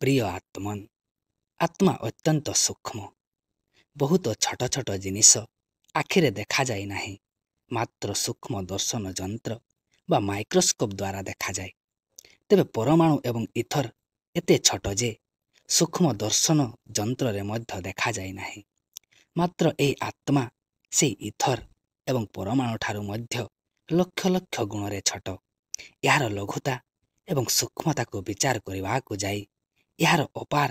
ପ୍ରିୟ ଆତ୍ମନ୍, ଆତ୍ମା ଅତ୍ୟନ୍ତ ସୂକ୍ଷ୍ମ। ବହୁତ ଛୋଟ ଛୋଟ ଜିନିଷ ଆଖିରେ ଦେଖାଯାଏ ନାହିଁ, ମାତ୍ର ସୂକ୍ଷ୍ମ ଦର୍ଶନ ଯନ୍ତ୍ର ବା ମାଇକ୍ରୋସ୍କୋପ୍ ଦ୍ୱାରା ଦେଖାଯାଏ। ତେବେ ପରମାଣୁ ଏବଂ ଇଥର ଏତେ ଛୋଟ ଯେ ସୂକ୍ଷ୍ମ ଦର୍ଶନ ଯନ୍ତ୍ରରେ ମଧ୍ୟ ଦେଖାଯାଏ ନାହିଁ। ମାତ୍ର ଏହି ଆତ୍ମା ସେହି ଇଥର ଏବଂ ପରମାଣୁ ଠାରୁ ମଧ୍ୟ ଲକ୍ଷ ଲକ୍ଷ ଗୁଣରେ ଛୋଟ। ଏହାର ଲଘୁତା ଏବଂ ସୂକ୍ଷ୍ମତାକୁ ବିଚାର କରିବାକୁ ଯାଇ ଏହାର ଅପାର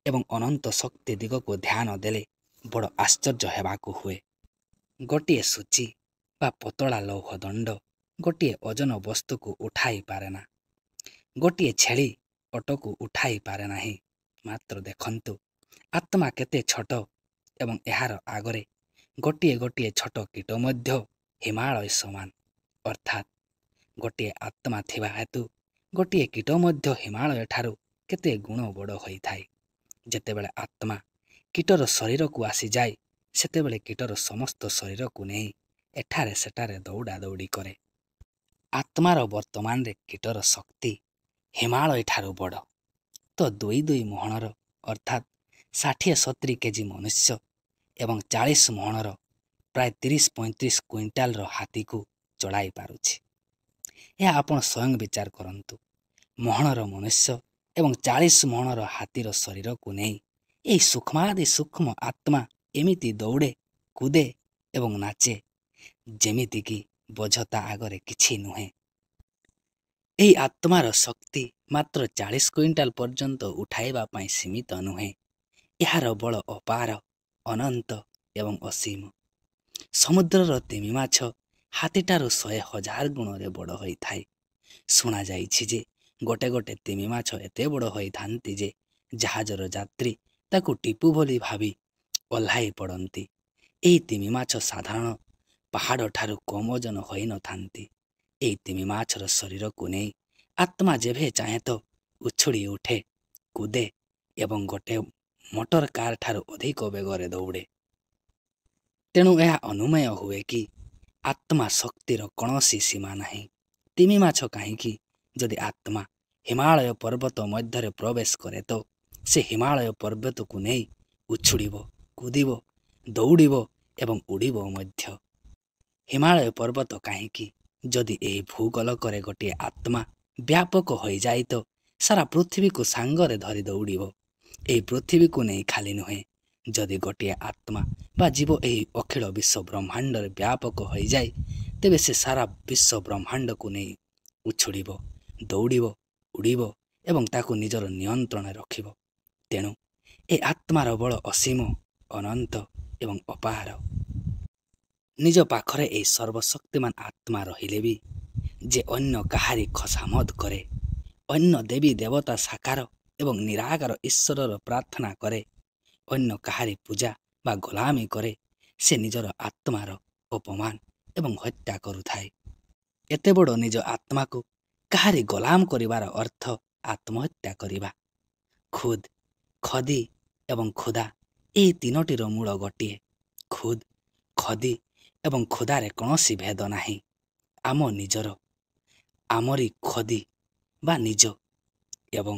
ଏବଂ ଅନନ୍ତ ଶକ୍ତି ଦିଗକୁ ଧ୍ୟାନ ଦେଲେ ବଡ଼ ଆଶ୍ଚର୍ଯ୍ୟ ହେବାକୁ ହୁଏ। ଗୋଟିଏ ସୂଚୀ ବା ପତଳା ଲୌହ ଦଣ୍ଡ ଗୋଟିଏ ଓଜନ ବସ୍ତୁକୁ ଉଠାଇ ପାରେ ନା। ଗୋଟିଏ ଛେଳି ଅଟକୁ ଉଠାଇ ପାରେ ନାହିଁ। ମାତ୍ର ଦେଖନ୍ତୁ ଆତ୍ମା କେତେ ଛୋଟ ଏବଂ ଏହାର ଆଗରେ ଗୋଟିଏ ଗୋଟିଏ ଛୋଟ କୀଟ ମଧ୍ୟ ହିମାଳୟ ସମାନ। ଅର୍ଥାତ୍ ଗୋଟିଏ ଆତ୍ମା ଥିବା ହେତୁ ଗୋଟିଏ କୀଟ ମଧ୍ୟ ହିମାଳୟ ଠାରୁ କେତେ ଗୁଣ ବଡ଼ ହୋଇଥାଏ। ଯେତେବେଳେ ଆତ୍ମା କୀଟର ଶରୀରକୁ ଆସିଯାଏ, ସେତେବେଳେ କୀଟର ସମସ୍ତ ଶରୀରକୁ ନେଇ ଏଠାରେ ସେଠାରେ ଦୌଡ଼ା ଦୌଡ଼ି କରେ। ଆତ୍ମାର ବର୍ତ୍ତମାନରେ କୀଟର ଶକ୍ତି ହିମାଳୟ ଠାରୁ ବଡ଼। ତ ଦୁଇ ଦୁଇ ମହଣର ଅର୍ଥାତ୍ 60-70 କେଜି ମନୁଷ୍ୟ ଏବଂ 40 ମହଣର ପ୍ରାୟ 30-35 କୁଇଣ୍ଟାଲର ହାତୀକୁ ଚଳାଇ ପାରୁଛି। ଏହା ଆପଣ ସ୍ୱୟଂ ବିଚାର କରନ୍ତୁ। ମହଣର ମନୁଷ୍ୟ ଏବଂ 40 ମହଣର ହାତୀର ଶରୀରକୁ ନେଇ ଏହି ସୂକ୍ଷ୍ମାଦି ସୂକ୍ଷ୍ମ ଆତ୍ମା ଏମିତି ଦୌଡ଼େ, କୁଦେ ଏବଂ ନାଚେ, ଯେମିତିକି ବୋଝ ତା ଆଗରେ କିଛି ନୁହେଁ। ଏହି ଆତ୍ମାର ଶକ୍ତି ମାତ୍ର 40 କୁଇଣ୍ଟାଲ ପର୍ଯ୍ୟନ୍ତ ଉଠାଇବା ପାଇଁ ସୀମିତ ନୁହେଁ। ଏହାର ବଳ ଅପାର, ଅନନ୍ତ ଏବଂ ଅସୀମ। ସମୁଦ୍ରର ତିମି ମାଛ ହାତୀଠାରୁ 100,000 ଗୁଣରେ ବଡ଼ ହୋଇଥାଏ। ଶୁଣାଯାଇଛି ଯେ ଗୋଟେ ଗୋଟେ ତିମି ମାଛ ଏତେ ବଡ଼ ହୋଇଥାନ୍ତି ଯେ ଜାହାଜର ଯାତ୍ରୀ ତାକୁ ଟିପୁ ବୋଲି ଭାବି ଓହ୍ଲାଇ ପଡ଼ନ୍ତି। ଏହି ତିମି ମାଛ ସାଧାରଣ ପାହାଡ଼ଠାରୁ କମ୍ ଓଜନ ହୋଇନଥାନ୍ତି। ଏହି ତିମି ମାଛର ଶରୀରକୁ ନେଇ ଆତ୍ମା ଯେବେ ଚାହେଁ ତ ଉଛୁଳି ଉଠେ, କୁଦେ ଏବଂ ଗୋଟେ ମୋଟର କାର୍ ଠାରୁ ଅଧିକ ବେଗରେ ଦୌଡ଼େ। ତେଣୁ ଏହା ଅନୁମେୟ ହୁଏ କି ଆତ୍ମା ଶକ୍ତିର କୌଣସି ସୀମା ନାହିଁ। ତିମି ମାଛ କାହିଁକି, ଯଦି ଆତ୍ମା ହିମାଳୟ ପର୍ବତ ମଧ୍ୟରେ ପ୍ରବେଶ କରେ ତ ସେ ହିମାଳୟ ପର୍ବତକୁ ନେଇ ଉଛୁଳିବ, କୁଦିବ, ଦୌଡ଼ିବ ଏବଂ ଉଡ଼ିବ ମଧ୍ୟ। ହିମାଳୟ ପର୍ବତ କାହିଁକି, ଯଦି ଏହି ଭୂଗୋଲକରେ ଗୋଟିଏ ଆତ୍ମା ବ୍ୟାପକ ହୋଇଯାଏ ତ ସାରା ପୃଥିବୀକୁ ସାଙ୍ଗରେ ଧରି ଦୌଡ଼ିବ। ଏହି ପୃଥିବୀକୁ ନେଇ ଖାଲି ନୁହେଁ, ଯଦି ଗୋଟିଏ ଆତ୍ମା ବା ଜୀବ ଏହି ଅଖିଳ ବିଶ୍ୱ ବ୍ରହ୍ମାଣ୍ଡରେ ବ୍ୟାପକ ହୋଇଯାଏ, ତେବେ ସେ ସାରା ବିଶ୍ୱ ବ୍ରହ୍ମାଣ୍ଡକୁ ନେଇ ଉଛୁଳିବ, ଦୌଡ଼ିବ, ଉଡ଼ିବ ଏବଂ ତାକୁ ନିଜର ନିୟନ୍ତ୍ରଣରେ ରଖିବ। ତେଣୁ ଏ ଆତ୍ମାର ବଳ ଅସୀମ, ଅନନ୍ତ ଏବଂ ଅପାର। ନିଜ ପାଖରେ ଏହି ସର୍ବଶକ୍ତିମାନ ଆତ୍ମା ରହିଲେ ବି ଯେ ଅନ୍ୟ କାହାରି ଖୋସାମଦ କରେ, ଅନ୍ୟ ଦେବୀ ଦେବତା ସାକାର ଏବଂ ନିରାକାର ଈଶ୍ୱରର ପ୍ରାର୍ଥନା କରେ, ଅନ୍ୟ କାହାରି ପୂଜା ବା ଗୋଲାମୀ କରେ, ସେ ନିଜର ଆତ୍ମାର ଅପମାନ ଏବଂ ହତ୍ୟା କରୁଥାଏ। ଏତେ ବଡ଼ ନିଜ ଆତ୍ମାକୁ କାହାରି ଗୋଲାମ କରିବାର ଅର୍ଥ ଆତ୍ମହତ୍ୟା କରିବା। ଖୁଦ୍, ଖଦି ଏବଂ ଖୁଦା ଏହି ତିନୋଟିର ମୂଳ ଗୋଟିଏ। ଖୁଦ୍, ଖଦି ଏବଂ ଖୁଦାରେ କୌଣସି ଭେଦ ନାହିଁ। ଆମ ନିଜର, ଆମରି ଖଦି ବା ନିଜ ଏବଂ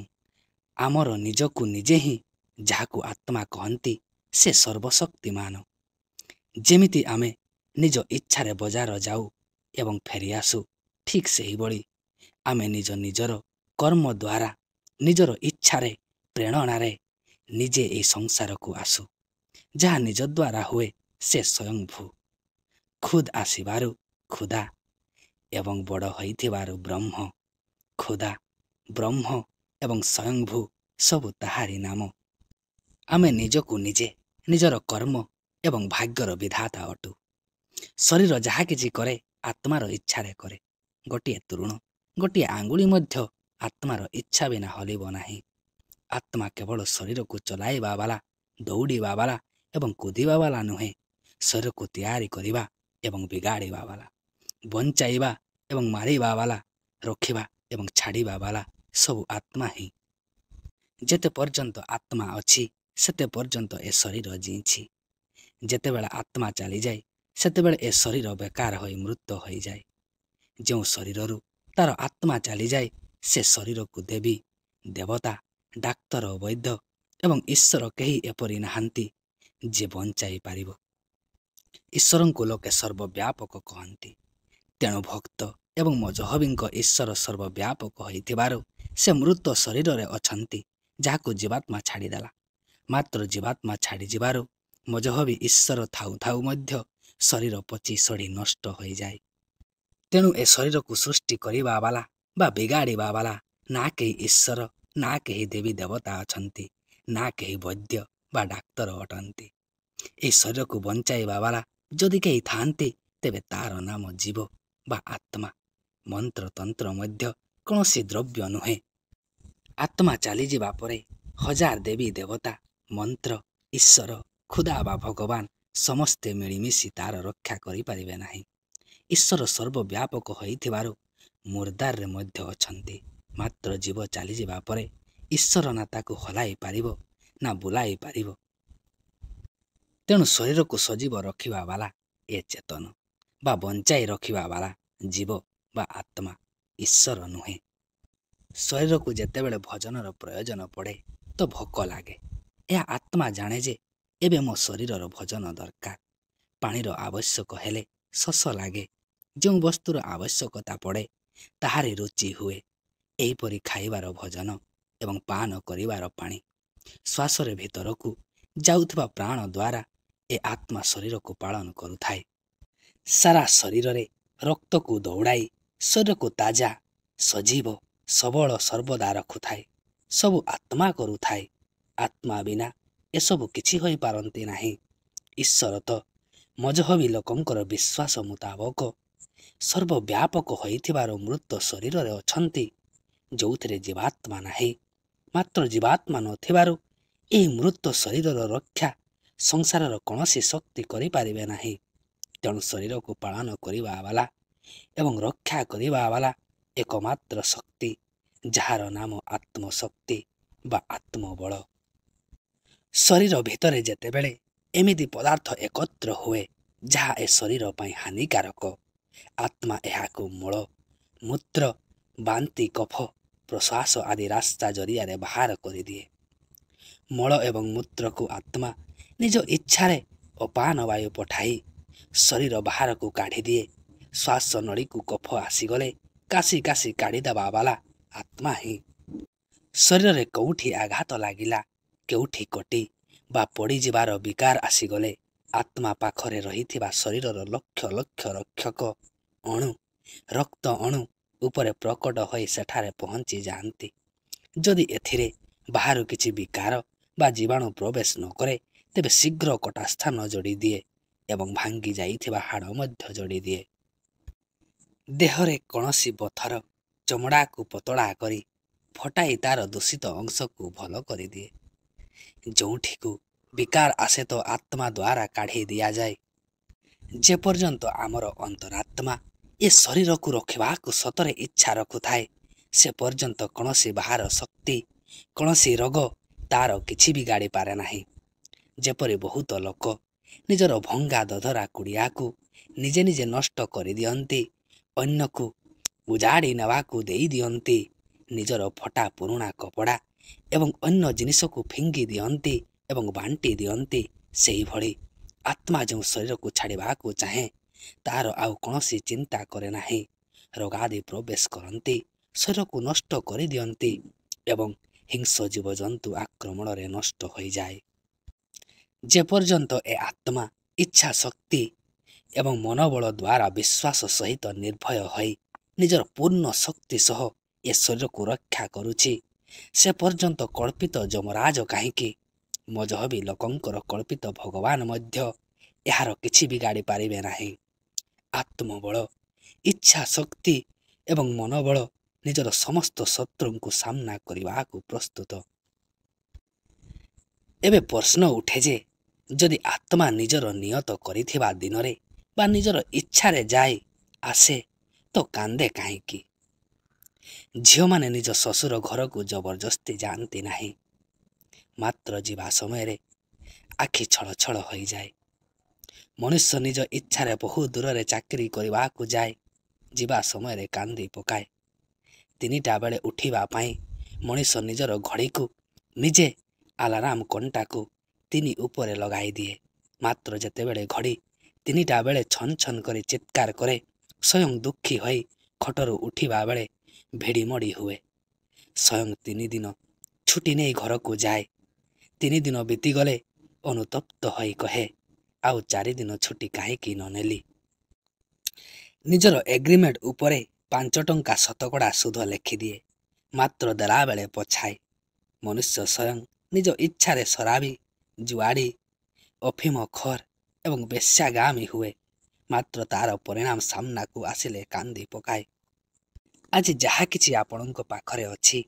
ଆମର ନିଜକୁ ନିଜେ ହିଁ ଯାହାକୁ ଆତ୍ମା କହନ୍ତି, ସେ ସର୍ବଶକ୍ତିମାନ। ଯେମିତି ଆମେ ନିଜ ଇଚ୍ଛାରେ ବଜାର ଯାଉ ଏବଂ ଫେରିଆସୁ, ଠିକ୍ ସେହିଭଳି ଆମେ ନିଜର କର୍ମ ଦ୍ୱାରା ନିଜର ଇଚ୍ଛାରେ ପ୍ରେରଣାରେ ନିଜେ ଏହି ସଂସାରକୁ ଆସୁ। ଯାହା ନିଜ ଦ୍ୱାରା ହୁଏ ସେ ସ୍ୱୟଂଭୂ। ଖୁଦ୍ ଆସିବାରୁ ଖୁଦା ଏବଂ ବଡ଼ ହୋଇଥିବାରୁ ବ୍ରହ୍ମ। ଖୁଦା, ବ୍ରହ୍ମ ଏବଂ ସ୍ୱୟଂଭୂ ସବୁ ତାହାରି ନାମ। ଆମେ ନିଜକୁ ନିଜେ ନିଜର କର୍ମ ଏବଂ ଭାଗ୍ୟର ବିଧାତା ଅଟୁ। ଶରୀର ଯାହା କିଛି କରେ ଆତ୍ମାର ଇଚ୍ଛାରେ କରେ। ଗୋଟିଏ ତୃଣ, ଗୋଟିଏ ଆଙ୍ଗୁଳି ମଧ୍ୟ ଆତ୍ମାର ଇଚ୍ଛା ବିନା ହଲିବ ନାହିଁ। ଆତ୍ମା କେବଳ ଶରୀରକୁ ଚଲାଇବା ବାଲା, ଦୌଡ଼ିବା ବାଲା ଏବଂ କୁଦିବା ବାଲା ନୁହେଁ, ଶରୀରକୁ ତିଆରି କରିବା ଏବଂ ବିଗାଡ଼ିବା ବାଲା, ବଞ୍ଚାଇବା ଏବଂ ମାରିବା ବାଲା, ରଖିବା ଏବଂ ଛାଡ଼ିବା ବାଲା ସବୁ ଆତ୍ମା ହିଁ। ଯେତେ ପର୍ଯ୍ୟନ୍ତ ଆତ୍ମା ଅଛି ସେତେ ପର୍ଯ୍ୟନ୍ତ ଏ ଶରୀର ଜିଇଁଛି। ଯେତେବେଳେ ଆତ୍ମା ଚାଲିଯାଏ ସେତେବେଳେ ଏ ଶରୀର ବେକାର ହୋଇ ମୃତ ହୋଇଯାଏ। ଯେଉଁ ଶରୀରରୁ ତାର ଆତ୍ମା ଚାଲିଯାଏ ସେ ଶରୀରକୁ ଦେବୀ, ଦେବତା, ଡାକ୍ତର, ବୈଦ୍ୟ ଏବଂ ଈଶ୍ୱର କେହି ଏପରି ନାହାନ୍ତି ଯେ ବଞ୍ଚାଇ ପାରିବ। ଈଶ୍ୱରଙ୍କୁ ଲୋକେ ସର୍ବବ୍ୟାପକ କହନ୍ତି। ତେଣୁ ଭକ୍ତ ଏବଂ ମଜହବିଙ୍କ ଈଶ୍ୱର ସର୍ବବ୍ୟାପକ ହୋଇଥିବାରୁ ସେ ମୃତ ଶରୀରରେ ଅଛନ୍ତି, ଯାହାକୁ ଜୀବାତ୍ମା ଛାଡ଼ିଦେଲା। ମାତ୍ର ଜୀବାତ୍ମା ଛାଡ଼ିଯିବାରୁ ମଜହବି ଈଶ୍ୱର ଥାଉ ଥାଉ ମଧ୍ୟ ଶରୀର ପଚି ସଢ଼ି ନଷ୍ଟ ହୋଇଯାଏ। ତେଣୁ ଏ ଶରୀରକୁ ସୃଷ୍ଟି କରିବା ବାଲା ବା ବିଗାଡ଼ିବା ବାଲା ନା କେହି ଈଶ୍ୱର, ନା କେହି ଦେବୀ ଦେବତା ଅଛନ୍ତି, ନା କେହି ବୈଦ୍ୟ ବା ଡାକ୍ତର ଅଟନ୍ତି। ଏହି ଶରୀରକୁ ବଞ୍ଚାଇବା ବାଲା ଯଦି କେହି ଥାଆନ୍ତି, ତେବେ ତାର ନାମ ଜୀବ ବା ଆତ୍ମା। ମନ୍ତ୍ରତନ୍ତ୍ର ମଧ୍ୟ କୌଣସି ଦ୍ରବ୍ୟ ନୁହେଁ। ଆତ୍ମା ଚାଲିଯିବା ପରେ ହଜାର ଦେବୀ ଦେବତା, ମନ୍ତ୍ର, ଈଶ୍ୱର, ଖୁଦା ବା ଭଗବାନ ସମସ୍ତେ ମିଳିମିଶି ତାର ରକ୍ଷା କରିପାରିବେ ନାହିଁ। ଈଶ୍ୱର ସର୍ବବ୍ୟାପକ ହୋଇଥିବାରୁ ମୁର୍ଦାରରେ ମଧ୍ୟ ଅଛନ୍ତି। ମାତ୍ର ଜୀବ ଚାଲିଯିବା ପରେ ଈଶ୍ୱର ନା ତାକୁ ହଲାଇ ପାରିବ ନା ବୁଲାଇ ପାରିବ। ତେଣୁ ଶରୀରକୁ ସଜୀବ ରଖିବା ବାଲା ଏ ଚେତନ ବା ବଞ୍ଚାଇ ରଖିବା ବାଲା ଜୀବ ବା ଆତ୍ମା, ଈଶ୍ୱର ନୁହେଁ। ଶରୀରକୁ ଯେତେବେଳେ ଭୋଜନର ପ୍ରୟୋଜନ ପଡ଼େ ତ ଭୋକ ଲାଗେ। ଏହା ଆତ୍ମା ଜାଣେ ଯେ ଏବେ ମୋ ଶରୀରର ଭୋଜନ ଦରକାର। ପାଣିର ଆବଶ୍ୟକ ହେଲେ ଶୋଷ ଲାଗେ। ଯେଉଁ ବସ୍ତୁର ଆବଶ୍ୟକତା ପଡ଼େ ତାହାରି ରୁଚି ହୁଏ। ଏହିପରି ଖାଇବାର ଭୋଜନ ଏବଂ ପାନ କରିବାର ପାଣି। ଶ୍ୱାସରେ ଭିତରକୁ ଯାଉଥିବା ପ୍ରାଣ ଦ୍ୱାରା ଏ ଆତ୍ମା ଶରୀରକୁ ପାଳନ କରୁଥାଏ। ସାରା ଶରୀରରେ ରକ୍ତକୁ ଦୌଡ଼ାଇ ଶରୀରକୁ ତାଜା, ସଜୀବ, ସବଳ ସର୍ବଦା ରଖୁଥାଏ। ସବୁ ଆତ୍ମା କରୁଥାଏ। ଆତ୍ମା ବିନା ଏସବୁ କିଛି ହୋଇପାରନ୍ତି ନାହିଁ। ଈଶ୍ୱର ତ ମଜହବି ଲୋକଙ୍କର ବିଶ୍ୱାସ ମୁତାବକ ସର୍ବବ୍ୟାପକ ହୋଇଥିବାର ମୃତ ଶରୀରରେ ଅଛନ୍ତି, ଯେଉଁଥିରେ ଜୀବାତ୍ମା ନାହିଁ। ମାତ୍ର ଜୀବାତ୍ମା ନଥିବାରୁ ଏହି ମୃତ ଶରୀରର ରକ୍ଷା ସଂସାରର କୌଣସି ଶକ୍ତି କରିପାରିବେ ନାହିଁ। ତେଣୁ ଶରୀରକୁ ପାଳନ କରିବା ବାଲା ଏବଂ ରକ୍ଷା କରିବା ବାଲା ଏକମାତ୍ର ଶକ୍ତି, ଯାହାର ନାମ ଆତ୍ମଶକ୍ତି ବା ଆତ୍ମବଳ। ଶରୀର ଭିତରେ ଯେତେବେଳେ ଏମିତି ପଦାର୍ଥ ଏକତ୍ର ହୁଏ ଯାହା ଏ ଶରୀର ପାଇଁ ହାନିକାରକ, ଆତ୍ମା ଏହାକୁ ମଳ, ମୂତ୍ର, ବାନ୍ତି, କଫ, ପ୍ରଶ୍ୱାସ ଆଦି ରାସ୍ତା ଜରିଆରେ ବାହାର କରିଦିଏ। ମଳ ଏବଂ ମୂତ୍ରକୁ ଆତ୍ମା ନିଜ ଇଚ୍ଛାରେ ଅପାନ ବାୟୁ ପଠାଇ ଶରୀର ବାହାରକୁ କାଢ଼ିଦିଏ। ଶ୍ୱାସ ନଳୀକୁ କଫ ଆସିଗଲେ କାଶି କାଶି କାଢ଼ିଦେବା ବାଲା ଆତ୍ମା ହିଁ। ଶରୀରରେ କେଉଁଠି ଆଘାତ ଲାଗିଲା, କେଉଁଠି କଟି ବା ପଡ଼ିଯିବାର ବିକାର ଆସିଗଲେ ଆତ୍ମା ପାଖରେ ରହିଥିବା ଶରୀରର ଲକ୍ଷ ଲକ୍ଷ ରକ୍ଷକ ଅଣୁ, ରକ୍ତ ଅଣୁ ଉପରେ ପ୍ରକଟ ହୋଇ ସେଠାରେ ପହଞ୍ଚି ଯାଆନ୍ତି। ଯଦି ଏଥିରେ ବାହାରୁ କିଛି ବିକାର ବା ଜୀବାଣୁ ପ୍ରବେଶ ନ କରେ, ତେବେ ଶୀଘ୍ର କଟା ସ୍ଥାନ ଯୋଡ଼ି ଦିଏ ଏବଂ ଭାଙ୍ଗି ଯାଇଥିବା ହାଡ଼ ମଧ୍ୟ ଯୋଡ଼ି ଦିଏ। ଦେହରେ କୌଣସି ବଥର ଚମଡ଼ାକୁ ପତଳା କରି ଫଟାଇ ତାର ଦୂଷିତ ଅଂଶକୁ ଭଲ କରିଦିଏ। ଯେଉଁଠିକୁ ବିକାର ଆସେ ତ ଆତ୍ମା ଦ୍ୱାରା କାଢ଼ି ଦିଆଯାଏ। ଯେପର୍ଯ୍ୟନ୍ତ ଆମର ଅନ୍ତରାତ୍ମା ଏ ଶରୀରକୁ ରଖିବାକୁ ସତରେ ଇଚ୍ଛା ରଖୁଥାଏ, ସେ ପର୍ଯ୍ୟନ୍ତ କୌଣସି ବାହାର ଶକ୍ତି, କୌଣସି ରୋଗ ତାର କିଛି ବିଗାଡ଼ି ପାରେ ନାହିଁ। ଯେପରି ବହୁତ ଲୋକ ନିଜର ଭଙ୍ଗା ଦଧରା କୁଡ଼ିଆକୁ ନିଜେ ନିଜେ ନଷ୍ଟ କରିଦିଅନ୍ତି, ଅନ୍ୟକୁ ଉଜାଡ଼ି ନେବାକୁ ଦେଇଦିଅନ୍ତି, ନିଜର ଫଟା ପୁରୁଣା କପଡ଼ା ଏବଂ ଅନ୍ୟ ଜିନିଷକୁ ଫିଙ୍ଗି ଦିଅନ୍ତି ଏବଂ ବାଣ୍ଟି ଦିଅନ୍ତି, ସେହିଭଳି ଆତ୍ମା ଯେଉଁ ଶରୀରକୁ ଛାଡ଼ିବାକୁ ଚାହେଁ ତାହାର ଆଉ କୌଣସି ଚିନ୍ତା କରେ ନାହିଁ। ରୋଗାଦି ପ୍ରବେଶ କରନ୍ତି, ଶରୀରକୁ ନଷ୍ଟ କରିଦିଅନ୍ତି ଏବଂ ହିଂସ୍ର ଜୀବଜନ୍ତୁ ଆକ୍ରମଣରେ ନଷ୍ଟ ହୋଇଯାଏ। ଯେପର୍ଯ୍ୟନ୍ତ ଏ ଆତ୍ମା ଇଚ୍ଛା ଶକ୍ତି ଏବଂ ମନୋବଳ ଦ୍ୱାରା ବିଶ୍ୱାସ ସହିତ ନିର୍ଭୟ ହୋଇ ନିଜର ପୂର୍ଣ୍ଣ ଶକ୍ତି ସହ ଏ ଶରୀରକୁ ରକ୍ଷା କରୁଛି, ସେ ପର୍ଯ୍ୟନ୍ତ କଳ୍ପିତ ଯମରାଜ କାହିଁକି, ମଜହବି ଲୋକଙ୍କର କଳ୍ପିତ ଭଗବାନ ମଧ୍ୟ ଏହାର କିଛି ବିଗାଡ଼ି ପାରିବେ ନାହିଁ। ଆତ୍ମବଳ, ଇଚ୍ଛା ଶକ୍ତି ଏବଂ ମନୋବଳ ନିଜର ସମସ୍ତ ଶତ୍ରୁଙ୍କୁ ସାମ୍ନା କରିବାକୁ ପ୍ରସ୍ତୁତ। ଏବେ ପ୍ରଶ୍ନ ଉଠେ ଯେ ଯଦି ଆତ୍ମା ନିଜର ନିୟତ କରିଥିବା ଦିନରେ ବା ନିଜର ଇଚ୍ଛାରେ ଯାଏ ଆସେ ତ କାନ୍ଦେ କାହିଁକି? ଝିଅମାନେ ନିଜ ଶ୍ୱଶୁର ଘରକୁ ଜବରଦସ୍ତି ଯାଆନ୍ତି ନାହିଁ। ମାତ୍ର ଯିବା ସମୟରେ ଆଖି ଛଳ ଛଳ ହୋଇଯାଏ। ମନୁଷ୍ୟ ନିଜ ଇଚ୍ଛାରେ ବହୁ ଦୂରରେ ଚାକିରି କରିବାକୁ ଯାଏ, ଯିବା ସମୟରେ କାନ୍ଦି ପକାଏ। 3ଟା ବେଳେ ଉଠିବା ପାଇଁ ମଣିଷ ନିଜର ଘଡ଼ିକୁ ନିଜେ ଆଲାରାମ କଣ୍ଟାକୁ 3 ଉପରେ ଲଗାଇ ଦିଏ। ମାତ୍ର ଯେତେବେଳେ ଘଡ଼ି 3ଟା ବେଳେ ଛନ ଛନ କରି ଚିତ୍କାର କରେ, ସ୍ୱୟଂ ଦୁଃଖୀ ହୋଇ ଖଟରୁ ଉଠିବା ବେଳେ ଭିଡ଼ିମଡ଼ି ହୁଏ। ସ୍ୱୟଂ 3 ଦିନ ଛୁଟି ନେଇ ଘରକୁ ଯାଏ। 3 ଦିନ ବିତିଗଲେ ଅନୁତପ୍ତ ହୋଇ କହେ, ଆଉ 4 ଦିନ ଛୁଟି କାହିଁକି ନ ନେଲି? ନିଜର ଏଗ୍ରିମେଣ୍ଟ ଉପରେ 5 ଟଙ୍କା ଶତକଡ଼ା ସୁଧ ଲେଖିଦିଏ। ମାତ୍ର ଦେଲାବେଳେ ପଛାଏ। ମନୁଷ୍ୟ ସ୍ୱୟଂ ନିଜ ଇଚ୍ଛାରେ ଶରାବୀ, ଜୁଆଡ଼ି, ଅଫିମ ଖୋର ଏବଂ ବେଶ୍ୟାଗାମୀ ହୁଏ। ମାତ୍ର ତା'ର ପରିଣାମ ସାମ୍ନାକୁ ଆସିଲେ କାନ୍ଦି ପକାଏ। ଆଜି ଯାହା କିଛି ଆପଣଙ୍କ ପାଖରେ ଅଛି,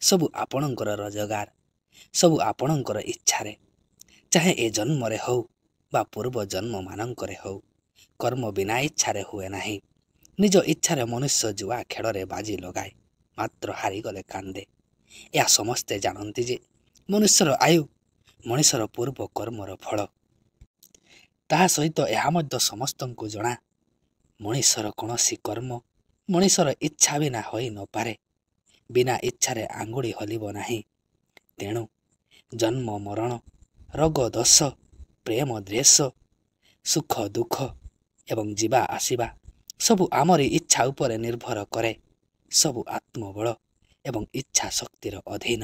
ସବୁ ଆପଣଙ୍କର ରୋଜଗାର, ସବୁ ଆପଣଙ୍କର ଇଚ୍ଛାରେ। ଚାହେଁ ଏ ଜନ୍ମରେ ହେଉ ବା ପୂର୍ବ ଜନ୍ମମାନଙ୍କରେ ହେଉ, କର୍ମ ବିନା ଇଚ୍ଛାରେ ହୁଏ ନାହିଁ। ନିଜ ଇଚ୍ଛାରେ ମନୁଷ୍ୟ ଜୁଆ ଖେଳରେ ବାଜି ଲଗାଏ, ମାତ୍ର ହାରିଗଲେ କାନ୍ଦେ। ଏହା ସମସ୍ତେ ଜାଣନ୍ତି ଯେ ମନୁଷ୍ୟର ଆୟୁ ମଣିଷର ପୂର୍ବ କର୍ମର ଫଳ। ତାହା ସହିତ ଏହା ମଧ୍ୟ ସମସ୍ତଙ୍କୁ ଜଣା, ମଣିଷର କୌଣସି କର୍ମ ମଣିଷର ଇଚ୍ଛା ବିନା ହୋଇ ନପାରେ। ବିନା ଇଚ୍ଛାରେ ଆଙ୍ଗୁଳି ହଲିବ ନାହିଁ। ତେଣୁ ଜନ୍ମ ମରଣ, ରୋଗ ଦୋଷ, ପ୍ରେମ ଦ୍ୱେଷ, ସୁଖ ଦୁଃଖ ଏବଂ ଯିବା ଆସିବା ସବୁ ଆମରି ଇଚ୍ଛା ଉପରେ ନିର୍ଭର କରେ। ସବୁ ଆତ୍ମବଳ ଏବଂ ଇଚ୍ଛା ଶକ୍ତିର ଅଧୀନ।